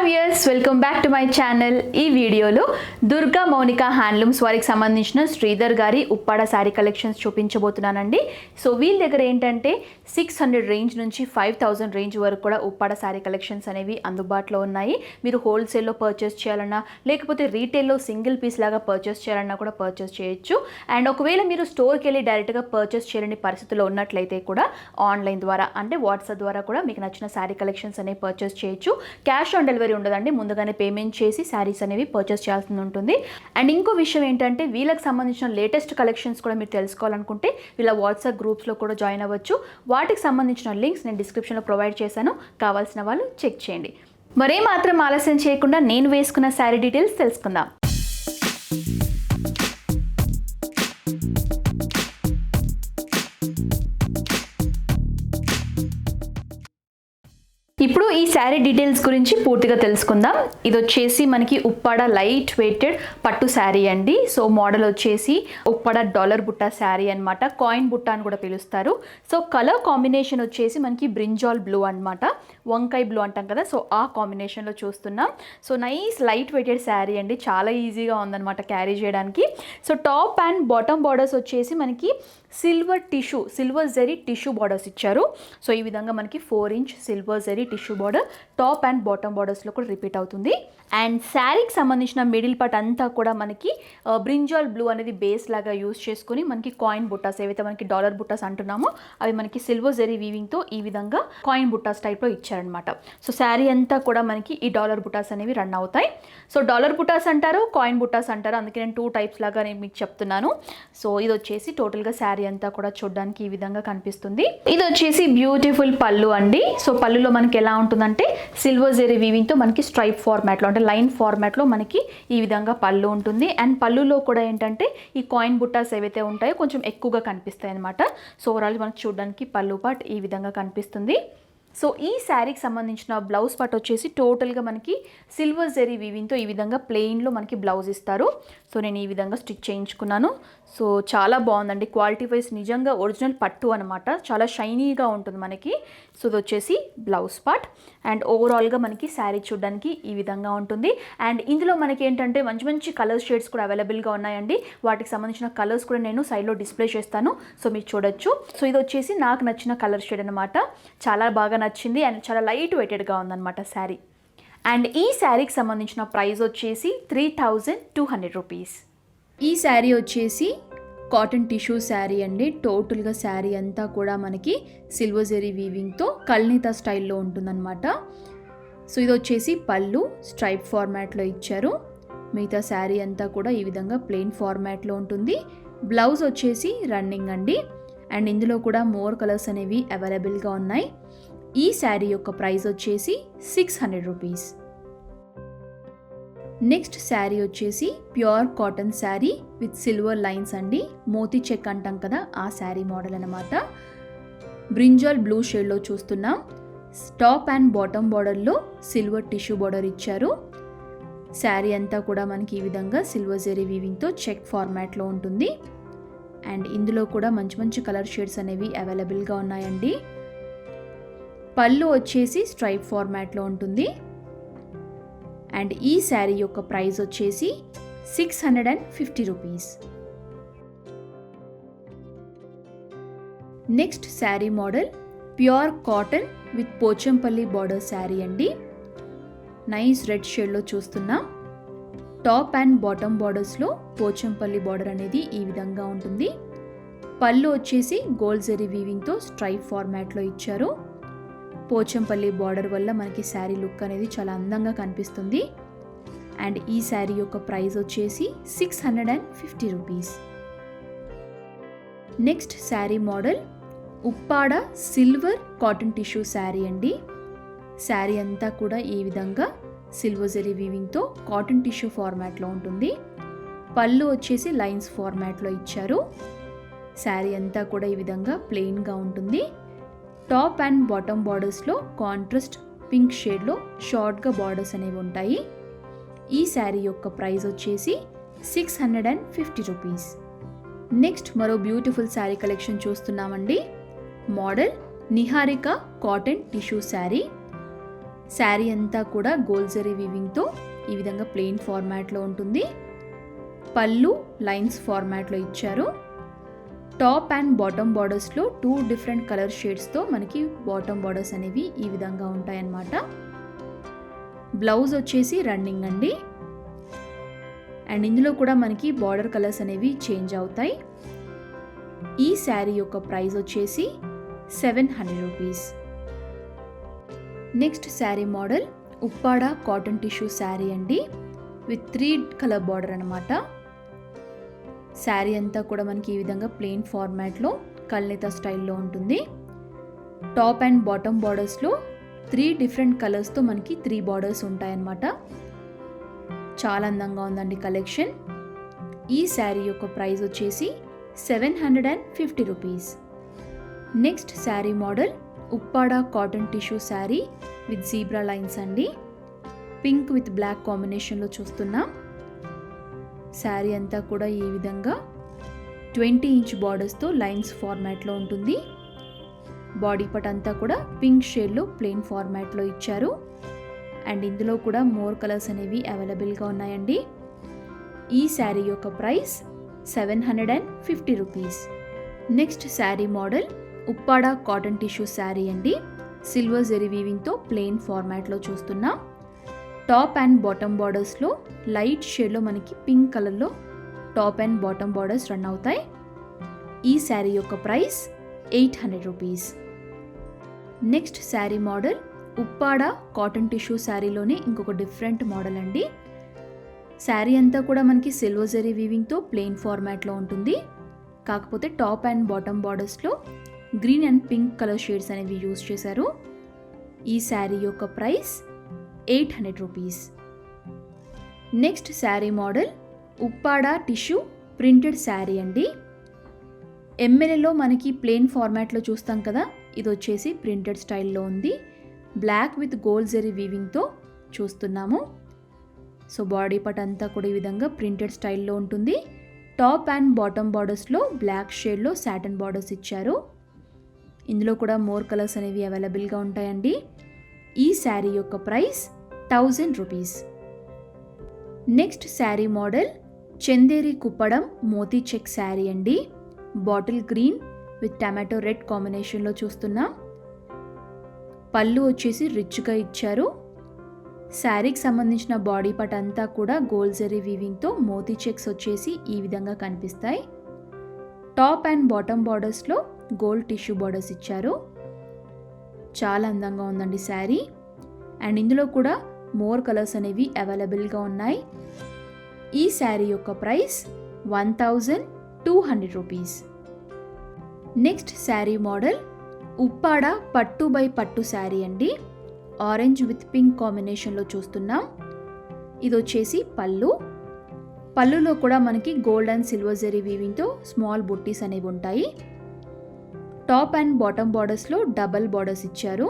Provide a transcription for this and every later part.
Viewers, welcome back to my channel. ఈ వీడియోలో Durga Mounika handlooms వారికి సంబంధించిన శ్రీధర్ గారి ఉప్పాడ శారీ కలెక్షన్స్ చూపించబోతున్నానండి. సో వీళ్ళ దగ్గర ఏంటంటే 600 రేంజ్ నుంచి 5000 రేంజ్ వరకు కూడా ఉప్పాడ శారీ కలెక్షన్స్ అనేవి అందుబాటులో ఉన్నాయి. మీరు హోల్సేల్లో పర్చేస్ చేయాలన్నా లేకపోతే రీటైల్లో సింగిల్ పీస్ లాగా పర్చేస్ చేయాలన్నా కూడా పర్చేస్ చేయొచ్చు. అండ్ ఒకవేళ మీరు స్టోర్కి వెళ్ళి డైరెక్ట్గా పర్చేస్ చేయలేని పరిస్థితుల్లో ఉన్నట్లయితే కూడా ఆన్లైన్ ద్వారా అంటే వాట్సాప్ ద్వారా కూడా మీకు నచ్చిన శారీ కలెక్షన్స్ అనేవి పర్చేస్ చేయొచ్చు. క్యాష్ ఆన్ డెలివరీ ఉండదండి, ముందుగానే పేమెంట్ చేసి శారీస్ అనేవి పర్చేస్ చేయాల్సి ఉంటుంది. అండ్ ఇంకో విషయం ఏంటంటే వీళ్ళకి సంబంధించిన లేటెస్ట్ కలెక్షన్స్ కూడా మీరు తెలుసుకోవాలనుకుంటే వీళ్ళ వాట్సాప్ గ్రూప్స్లో కూడా జాయిన్ అవ్వచ్చు. వాటికి సంబంధించిన లింక్స్ నేను డిస్క్రిప్షన్లో ప్రొవైడ్ చేశాను, కావాల్సిన వాళ్ళు చెక్ చేయండి. మరే మాత్రం ఆలస్యం చేయకుండా నేను వేసుకున్న శారీ డీటెయిల్స్ తెలుసుకుందాం. ఇప్పుడు ఈ శారీ డీటెయిల్స్ గురించి పూర్తిగా తెలుసుకుందాం. ఇది వచ్చేసి మనకి ఉప్పాడ లైట్ వెయిటెడ్ పట్టు శారీ అండి. సో మోడల్ వచ్చేసి ఉప్పాడ డాలర్ బుట్ట శారీ అనమాట, కాయిన్ బుట్ట అని కూడా పిలుస్తారు. సో కలర్ కాంబినేషన్ వచ్చేసి మనకి బ్రింజాల్ బ్లూ అనమాట, వంకాయ బ్లూ అంటాం కదా, సో ఆ కాంబినేషన్లో చూస్తున్నాం. So nice light weighted sari అండి, చాలా ఈజీగా ఉందన్నమాట క్యారీ చేయడానికి. So top and bottom borders వచ్చేసి మనకి సిల్వర్ జరీ టిష్యూ బార్డర్స్ ఇచ్చారు. సో ఈ విధంగా మనకి 4 inch silver zari tissue border top and bottom బార్డర్స్లో కూడా రిపీట్ అవుతుంది. అండ్ శారీకి సంబంధించిన మిడిల్ పార్ట్ అంతా కూడా మనకి బ్రింజాల్ బ్లూ అనేది బేస్ లాగా యూజ్ చేసుకుని మనకి కాయిన్ బుట్టాస్ ఏవైతే మనకి డాలర్ బుట్టాస్ అంటున్నామో అవి మనకి సిల్వర్ జరీ వీవింగ్తో ఈ విధంగా కాయిన్ బుట్టాస్ టైప్లో ఇచ్చారనమాట. సో శారీ అంతా కూడా మనకి ఈ డాలర్ బుట్టాస్ అనేవి రన్ అవుతాయి. సో డాలర్ బుట్టాస్ అంటారు, కాయిన్ బుట్టాస్ అంటారు, అందుకే నేను 2 టైప్స్ లాగా నేను మీకు చెప్తున్నాను. సో ఇది వచ్చేసి టోటల్గా శారీ అంతా కూడా చూడడానికి ఈ విధంగా కనిపిస్తుంది. ఇది వచ్చేసి బ్యూటిఫుల్ పళ్ళు అండి. సో పళ్ళులో మనకి ఎలా ఉంటుందంటే సిల్వర్ జరీ వీవింగ్తో మనకి స్ట్రైప్ ఫార్మాట్లో అంటే లైన్ ఫార్మాట్లో మనకి ఈ విధంగా పళ్ళు ఉంటుంది. అండ్ పళ్ళులో కూడా ఏంటంటే ఈ కాయిన్ బుట్టాస్ ఏవైతే ఉంటాయో కొంచెం ఎక్కువగా కనిపిస్తాయి అనమాట. సో ఓవరాల్ మనకి చూడడానికి పళ్ళు పార్ట్ ఈ విధంగా కనిపిస్తుంది. సో ఈ శారీకి సంబంధించిన బ్లౌజ్ పార్ట్ వచ్చేసి టోటల్గా మనకి సిల్వర్ జరీ వీవింగ్తో ఈ విధంగా ప్లెయిన్లో మనకి బ్లౌజ్ ఇస్తారు. సో నేను ఈ విధంగా స్టిచ్ చేయించుకున్నాను. సో చాలా బాగుందండి, క్వాలిటీ వైజ్ నిజంగా ఒరిజినల్ పట్టు అనమాట, చాలా షైనీగా ఉంటుంది మనకి. సో ఇది వచ్చేసి బ్లౌజ్ పార్ట్. అండ్ ఓవరాల్గా మనకి శారీ చూడడానికి ఈ విధంగా ఉంటుంది. అండ్ ఇందులో మనకి ఏంటంటే మంచి మంచి కలర్ షేడ్స్ కూడా అవైలబుల్గా ఉన్నాయండి. వాటికి సంబంధించిన కలర్స్ కూడా నేను సైడ్లో డిస్ప్లే చేస్తాను, సో మీరు చూడొచ్చు. సో ఇది వచ్చేసి నాకు నచ్చిన కలర్ షేడ్ అనమాట, చాలా బాగా నచ్చింది అండ్ చాలా లైట్ వెయిటెడ్గా ఉందన్నమాట శారీ. అండ్ ఈ శారీకి సంబంధించిన ప్రైస్ వచ్చేసి 3200 రూపీస్. ఈ శారీ వచ్చేసి కాటన్ టిష్యూ శారీ అండి. టోటల్గా శారీ అంతా కూడా మనకి సిల్వర్ జరీ వీవింగ్తో కల్నీతా స్టైల్లో ఉంటుందన్నమాట. సో ఇది వచ్చేసి పళ్ళు స్ట్రైప్ ఫార్మాట్లో ఇచ్చారు. మిగతా శారీ అంతా కూడా ఈ విధంగా ప్లెయిన్ ఫార్మాట్లో ఉంటుంది. బ్లౌజ్ వచ్చేసి రన్నింగ్ అండి. అండ్ ఇందులో కూడా మోర్ కలర్స్ అనేవి అవైలబుల్గా ఉన్నాయి. ఈ శారీ యొక్క ప్రైస్ వచ్చేసి 600 రూపీస్. నెక్స్ట్ శారీ వచ్చేసి pure cotton sari with silver lines అండి, మోతీ చెక్ అంటాం కదా ఆ శారీ మోడల్ అనమాట. బ్రింజాల్ బ్లూ షేడ్లో చూస్తున్నాం. టాప్ అండ్ బాటమ్ బార్డర్లో సిల్వర్ టిష్యూ బార్డర్ ఇచ్చారు. శారీ అంతా కూడా మనకి ఈ విధంగా సిల్వర్ జరీ వీవింగ్తో చెక్ ఫార్మాట్లో ఉంటుంది. అండ్ ఇందులో కూడా మంచి మంచి కలర్ షేడ్స్ అనేవి అవైలబుల్గా ఉన్నాయండి. పళ్ళు వచ్చేసి స్ట్రైప్ ఫార్మాట్లో ఉంటుంది. అండ్ ఈ శారీ యొక్క ప్రైస్ వచ్చేసి 650 rupees. Next sari model pure cotton with Pochampally border sari అండి. నైస్ రెడ్ షేడ్లో చూస్తున్నాం. టాప్ అండ్ బాటమ్ బార్డర్స్లో పోచంపల్లి బార్డర్ అనేది ఈ విధంగా ఉంటుంది. పళ్ళు వచ్చేసి గోల్డ్ జరీ వీవింగ్తో స్ట్రైప్ ఫార్మాట్లో ఇచ్చారు. పోచంపల్లి బార్డర్ వల్ల మనకి శారీ లుక్ అనేది చాలా అందంగా కనిపిస్తుంది. అండ్ ఈ శారీ యొక్క ప్రైస్ వచ్చేసి 650 rupees. Next sari model Uppada silver cotton tissue sari అండి. శారీ అంతా కూడా ఈ విధంగా సిల్వర్ జరీ వీవింగ్తో కాటన్ టిష్యూ ఫార్మాట్లో ఉంటుంది. పళ్ళు వచ్చేసి లైన్స్ ఫార్మాట్లో ఇచ్చారు. శారీ అంతా కూడా ఈ విధంగా ప్లెయిన్గా ఉంటుంది. టాప్ అండ్ బాటమ్ బార్డర్స్లో కాంట్రాస్ట్ పింక్ షేడ్లో షార్ట్గా బార్డర్స్ అనేవి ఉంటాయి. ఈ శారీ యొక్క ప్రైస్ వచ్చేసి 650 రూపీస్. నెక్స్ట్ మరో బ్యూటిఫుల్ శారీ కలెక్షన్ చూస్తున్నామండి. Model Niharika cotton tissue sari. Sari అంతా కూడా గోల్డ్ జరీ వీవింగ్తో ఈ విధంగా ప్లెయిన్ ఫార్మాట్లో ఉంటుంది. పళ్ళు లైన్స్ ఫార్మాట్లో ఇచ్చారు. టాప్ అండ్ బాటమ్ బార్డర్స్లో 2 డిఫరెంట్ కలర్ షేడ్స్తో మనకి బాటమ్ బార్డర్స్ అనేవి ఈ విధంగా ఉంటాయన్నమాట. బ్లౌజ్ వచ్చేసి రన్నింగ్ అండి. అండ్ ఇందులో కూడా మనకి బార్డర్ కలర్స్ అనేవి చేంజ్ అవుతాయి. ఈ శారీ యొక్క ప్రైస్ వచ్చేసి 700 rupees. Next sari model Uppada cotton tissue sari అండి, విత్ 3 కలర్ బార్డర్ అనమాట. శారీ అంతా కూడా మనకి ఈ విధంగా ప్లెయిన్ ఫార్మాట్లో కల్నేత స్టైల్లో ఉంటుంది. టాప్ అండ్ బాటమ్ బార్డర్స్లో 3 డిఫరెంట్ కలర్స్తో మనకి 3 బార్డర్స్ ఉంటాయన్నమాట. చాలా అందంగా ఉందండి కలెక్షన్. ఈ శారీ యొక్క ప్రైస్ వచ్చేసి 750 rupees. Next sari model Uppada cotton tissue sari with zebra lines అండి. పింక్ విత్ బ్లాక్ కాంబినేషన్లో చూస్తున్నాం. శారీ అంతా కూడా ఈ విధంగా 20 ఇంచ్ బార్డర్స్తో లైన్స్ ఫార్మాట్లో ఉంటుంది. బాడీ పార్ట్ అంతా కూడా పింక్ షేడ్లో ప్లెయిన్ ఫార్మాట్లో ఇచ్చారు. అండ్ ఇందులో కూడా మోర్ కలర్స్ అనేవి అవైలబుల్గా ఉన్నాయండి. ఈ శారీ యొక్క price 750 rupees. Next sari model Uppada cotton tissue sari అండి, సిల్వర్ జెరీ వీవింగ్తో ప్లెయిన్ ఫార్మాట్లో చూస్తున్నాం. టాప్ అండ్ బాటమ్ బార్డర్స్లో లైట్ షేడ్లో మనకి పింక్ కలర్లో top and bottom borders run అవుతాయి. ఈ శారీ యొక్క price 800 rupees. Next sari model Uppada cotton tissue శారీలోనే ఇంకొక డిఫరెంట్ మోడల్ అండి. శారీ అంతా కూడా మనకి సిల్వర్ జరీ వీవింగ్తో ప్లెయిన్ ఫార్మాట్లో ఉంటుంది. కాకపోతే టాప్ అండ్ బాటమ్ బార్డర్స్లో green and pink colour shades అనేవి యూజ్ చేశారు. ఈ శారీ యొక్క price 800 rupees. Next sari model Uppada tissue printed sari అండి. ఎంఎల్ఏలో మనకి ప్లెయిన్ ఫార్మాట్లో చూస్తాం కదా, ఇది వచ్చేసి ప్రింటెడ్ స్టైల్లో ఉంది. బ్లాక్ విత్ గోల్డ్ జరీ వీవింగ్తో చూస్తున్నాము. సో బాడీ పార్ట్ అంతా కూడా ఈ విధంగా ప్రింటెడ్ స్టైల్లో ఉంటుంది. టాప్ అండ్ బాటమ్ బార్డర్స్లో బ్లాక్ షేడ్లో సాటిన్ బార్డర్స్ ఇచ్చారు. ఇందులో కూడా మోర్ కలర్స్ అనేవి అవైలబుల్గా ఉంటాయండి. ఈ శారీ యొక్క price 1000 rupees. Next sari model Chanderi Kuppadam moti check sari అండి. Bottle green with tomato red కాంబినేషన్లో చూస్తున్నాం. పళ్ళు వచ్చేసి రిచ్గా ఇచ్చారు. శారీకి సంబంధించిన బాడీ పార్ట్ అంతా కూడా గోల్డ్ జరీ వీవింగ్తో మోతీ చెక్స్ వచ్చేసి ఈ విధంగా కనిపిస్తాయి. టాప్ అండ్ బాటమ్ బార్డర్స్లో గోల్డ్ టిష్యూ బార్డర్స్ ఇచ్చారు. చాలా అందంగా ఉందండి శారీ. అండ్ ఇందులో కూడా మోర్ కలర్స్ అనేవి అవైలబుల్గా ఉన్నాయి. ఈ శారీ యొక్క price 1200 rupees. Next sari model Uppada పట్టు బై పట్టు శారీ అండి. ఆరెంజ్ విత్ పింక్ కాంబినేషన్లో చూస్తున్నాం. ఇది వచ్చేసి పళ్ళులో కూడా మనకి గోల్డ్ అండ్ సిల్వర్ జరీ వీవింగ్తో స్మాల్ బుట్టీస్ అనేవి ఉంటాయి. టాప్ అండ్ బాటమ్ బార్డర్స్లో డబల్ బార్డర్స్ ఇచ్చారు.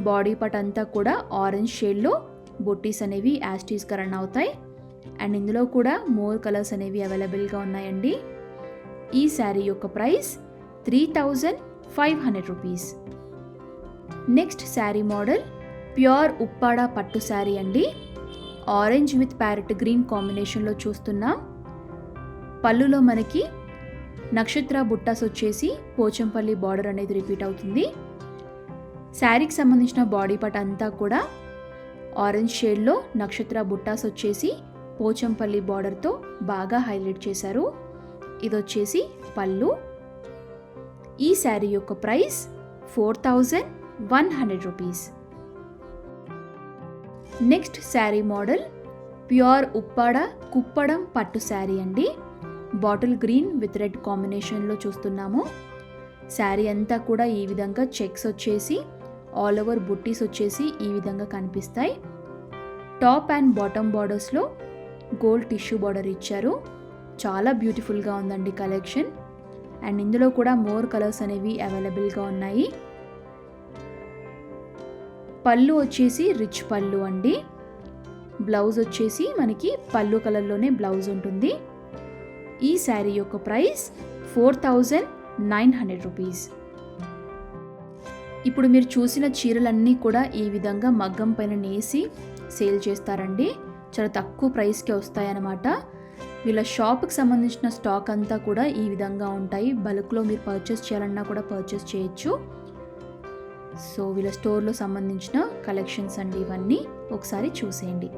బాడీ పార్ట్ అంతా కూడా ఆరెంజ్ షేడ్లో బుట్టీస్ అనేవి యాస్టీస్గా రన్ అవుతాయి. అండ్ ఇందులో కూడా మోర్ కలర్స్ అనేవి అవైలబుల్గా ఉన్నాయండి. ఈ శారీ యొక్క price 3500 rupees. Next sari model pure Uppada పట్టు శారీ అండి. ఆరెంజ్ విత్ ప్యారెట్ గ్రీన్ కాంబినేషన్లో చూస్తున్నాం. పళ్ళులో మనకి నక్షత్ర బుట్టాస్ వచ్చేసి పోచంపల్లి బార్డర్ అనేది రిపీట్ అవుతుంది. శారీకి సంబంధించిన బాడీ పార్ట్ అంతా కూడా ఆరెంజ్ షేడ్లో నక్షత్ర బుట్టాస్ వచ్చేసి పోచంపల్లి బార్డర్తో బాగా హైలైట్ చేశారు. ఇది వచ్చేసి పళ్ళు. ఈ శారీ యొక్క price 4100 rupees. Next sari model pure Uppada Kuppadam పట్టు శారీ అండి. బాటిల్ గ్రీన్ విత్ రెడ్ కాంబినేషన్లో చూస్తున్నాము. శారీ అంతా కూడా ఈ విధంగా చెక్స్ వచ్చేసి ఆల్ ఓవర్ బుట్టీస్ వచ్చేసి ఈ విధంగా కనిపిస్తాయి. టాప్ అండ్ బాటమ్ బార్డర్స్లో గోల్డ్ టిష్యూ బార్డర్ ఇచ్చారు. చాలా బ్యూటిఫుల్గా ఉందండి కలెక్షన్. అండ్ ఇందులో కూడా మోర్ కలర్స్ అనేవి అవైలబుల్గా ఉన్నాయి. పళ్ళు వచ్చేసి రిచ్ పళ్ళు అండి. బ్లౌజ్ వచ్చేసి మనకి పళ్ళు కలర్లోనే బ్లౌజ్ ఉంటుంది. ఈ శారీ యొక్క ప్రైస్ 4900 రూపీస్. ఇప్పుడు మీరు చూసిన చీరలన్నీ కూడా ఈ విధంగా మగ్గం పైన నేసి సేల్ చేస్తారండి. చాలా తక్కువ ప్రైస్కి వస్తాయన్నమాట. వీళ్ళ షాప్కి సంబంధించిన స్టాక్ అంతా కూడా ఈ విధంగా ఉంటాయి. బల్క్లో మీరు పర్చేస్ చేయాలన్నా కూడా పర్చేస్ చేయొచ్చు. సో వీళ్ళ స్టోర్లో సంబంధించిన కలెక్షన్స్ అండి ఇవన్నీ, ఒకసారి చూసేయండి.